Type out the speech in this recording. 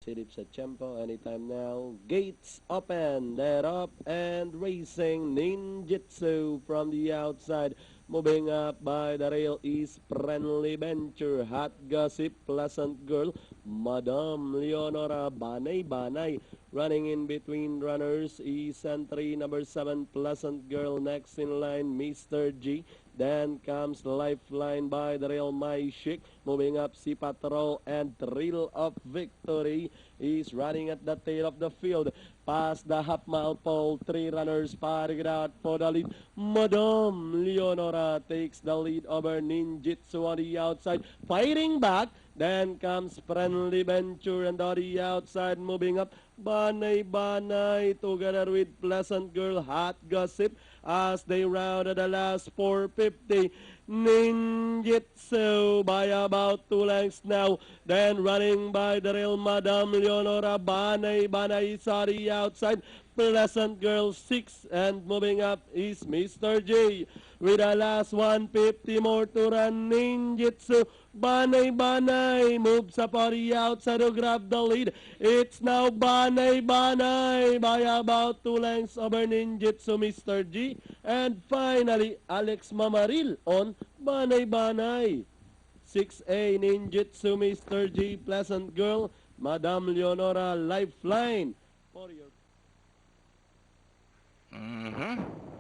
Silip sa tempo anytime now. Gates open, they're up and racing. Ninjutsu from the outside. Moving up by the rail is Friendly Venture, Hot Gossip, Pleasant Girl, Madam Leonora, Banay Banay. Running in between runners is entry number 7, Pleasant Girl. Next in line, Mr. G. Then comes Lifeline by the Real My Chic. Moving up, Si Patrol and Thrill of Victory is running at the tail of the field. Past the half-mile pole, 3 runners fighting it out for the lead. Madam Leonora takes the lead over Ninjutsu on the outside. Fighting back, then comes Friendly Venture and on the outside moving up. Banay Banay together with Pleasant Girl, Hot Gossip as they rounded the last 450. Ninjutsu by about 2 lengths now. Then running by the real Madam Leonora, Banay Banay is on the outside. Pleasant Girl 6 and moving up is Mr. J. With the last 150 more to run, Ninjutsu, Banay Banay moves up on the outside to grab the lead. It's now Banay Banay by about 2 lengths over Ninjutsu, Mr. G. And finally, Alex Mamaril on Banay Banay. 6A Ninjutsu, Mr. G, Pleasant Girl, Madam Leonora, Lifeline. For your Mm-hmm.